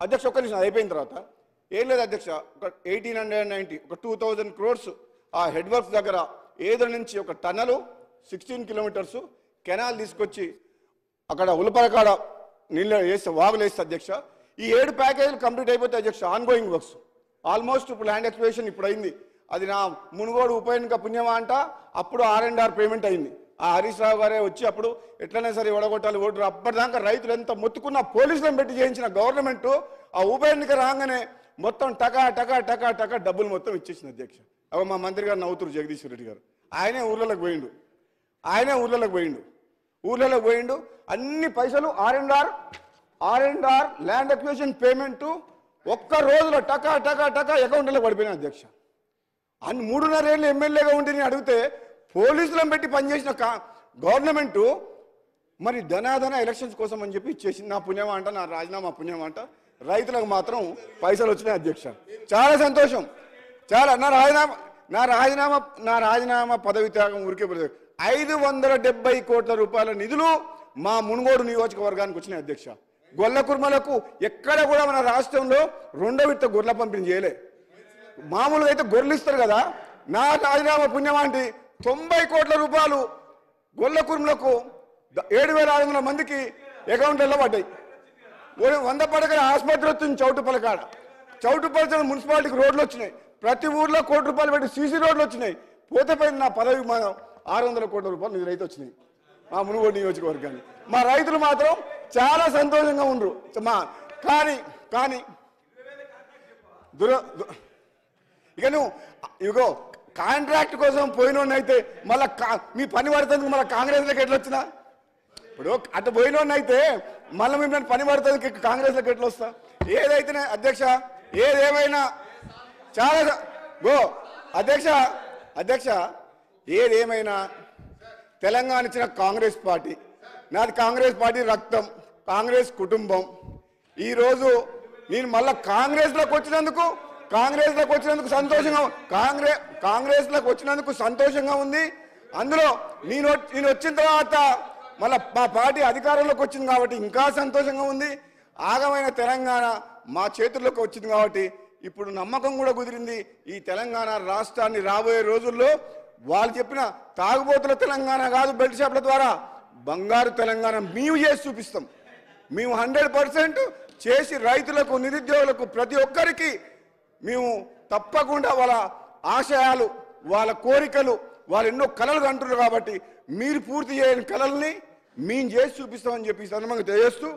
అధ్యక్ష ఒక్క నిమిషం అయిపోయిన తర్వాత ఏం లేదు అధ్యక్ష, ఒక 1890 ఒక 2000 crores ఆ హెడ్ వర్క్స్ దగ్గర ఏదో నుంచి ఒక టన్నలు 16 kilometers కెనాల్ తీసుకొచ్చి అక్కడ ఉలపరకాడ నీళ్ళు వేస్తే వాగులు వేస్తే అధ్యక్ష ఈ 7 ప్యాకేజీలు కంప్లీట్ అయిపోతే అధ్యక్ష ఆన్గోయింగ్ వర్క్స్ ఆల్మోస్ట్ ఇప్పుడు ల్యాండ్ ఎక్స్ప్లోరేషన్ ఇప్పుడు అయింది. అది నా మునుగోడు ఉప ఎన్నిక పుణ్యమా అంట, అప్పుడు R&R పేమెంట్ అయింది. ఆ హరీష్ రావు గారే వచ్చి అప్పుడు ఎట్లనే సరే ఓడగొట్టాలి ఓటర్, అప్పటిదాకా రైతులు ఎంత మొత్తుకున్న పోలీసులను పెట్టి చేయించిన గవర్నమెంట్ ఆ ఉప ఎన్నిక రాగానే మొత్తం టకా టకా టకా టకా డబ్బులు మొత్తం ఇచ్చేసింది అధ్యక్ష. అవి మా మంత్రి గారు నవ్వుతురు జగదీశ్వర్ రెడ్డి గారు, ఆయనే ఊర్లలోకి పోయిండు అన్ని పైసలు R&R ల్యాండ్ అక్విజిషన్ పేమెంట్ ఒక్క రోజులో టకా టకా టకా అకౌంట్లో పడిపోయినా అధ్యక్ష. అన్ని 3.5 ఏళ్ళు ఎమ్మెల్యేగా ఉండి నేను అడిగితే పోలీసులను పెట్టి పనిచేసిన గవర్నమెంటు మరి ధనాధన ఎలక్షన్స్ కోసం అని చెప్పి ఇచ్చేసింది. నా పుణ్యమా అంట, నా రాజీనామా పుణ్యమా అంట, రైతులకు మాత్రం పైసలు వచ్చినాయి అధ్యక్ష. చాలా సంతోషం, చాలా. నా రాజీనామా పదవి త్యాగం ఊరికే 570 కోట్ల రూపాయల నిధులు మా మునుగోడు నియోజకవర్గానికి వచ్చినాయి అధ్యక్ష. గొల్ల కుర్మలకు ఎక్కడ కూడా మన రాష్ట్రంలో 2వ విడత గొర్రెల పంపిణీ చేయలే. మామూలుగా అయితే గొర్రెలు ఇస్తారు కదా, నా రాజీనామా పుణ్యమాంటి 90 కోట్ల రూపాయలు గొల్ల కుర్మలకు 7,600 మందికి అకౌంట్లలో పడ్డాయి. 100 పడకల ఆసుపత్రి వచ్చింది చౌటుపలకాడ, చౌటుపలక మున్సిపాలిటీకి రోడ్లు వచ్చినాయి, ప్రతి ఊర్లో ₹1 కోటి పెట్టి సీసీ రోడ్లు వచ్చినాయి. పోతే పోయింది నా పదవి 600 కోట్ల రూపాయలు నిధులైతే వచ్చినాయి మా మునుగోడు నియోజకవర్గాన్ని. మా రైతులు మాత్రం చాలా సంతోషంగా ఉండరు. కానీ ఇక నువ్వు ఇగో కాంట్రాక్ట్ కోసం పోయినోన్నైతే మళ్ళీ మీ పని పడుతుంది, మళ్ళీ కాంగ్రెస్లోకి ఎట్లా వచ్చినా? ఇప్పుడు అటు పోయినోన్నైతే మళ్ళీ మేము పని పడుతుంది కాంగ్రెస్లోకి ఎట్లా వస్తా? ఏదైతేనే అధ్యక్ష, ఏదేమైనా చాలా అధ్యక్ష ఏదేమైనా తెలంగాణ ఇచ్చిన కాంగ్రెస్ పార్టీ, నాది కాంగ్రెస్ పార్టీ రక్తం, కాంగ్రెస్ కుటుంబం. ఈరోజు నేను మళ్ళీ కాంగ్రెస్లోకి వచ్చినందుకు సంతోషంగా ఉంది. అందులో నేను వచ్చిన తర్వాత మళ్ళీ మా పార్టీ అధికారంలోకి వచ్చింది కాబట్టి ఇంకా సంతోషంగా ఉంది. ఆగమైన తెలంగాణ మా చేతుల్లోకి వచ్చింది కాబట్టి ఇప్పుడు నమ్మకం కూడా కుదిరింది. ఈ తెలంగాణ రాష్ట్రాన్ని రాబోయే రోజుల్లో వాళ్ళు చెప్పిన తాగుబోతుల తెలంగాణ కాదు, బెల్ట్ షాప్ల ద్వారా బంగారు తెలంగాణ మేము చేసి చూపిస్తాం. మేము 100% చేసి రైతులకు, నిరుద్యోగులకు, ప్రతి ఒక్కరికి మేము తప్పకుండా వాళ్ళ ఆశయాలు, వాళ్ళ కోరికలు, వాళ్ళు ఎన్నో కలలు అంటున్నారు కాబట్టి మీరు పూర్తి చేయని కలల్ని మేము చేసి చూపిస్తామని చెప్పి సందర్భంగా తెలియజేస్తూ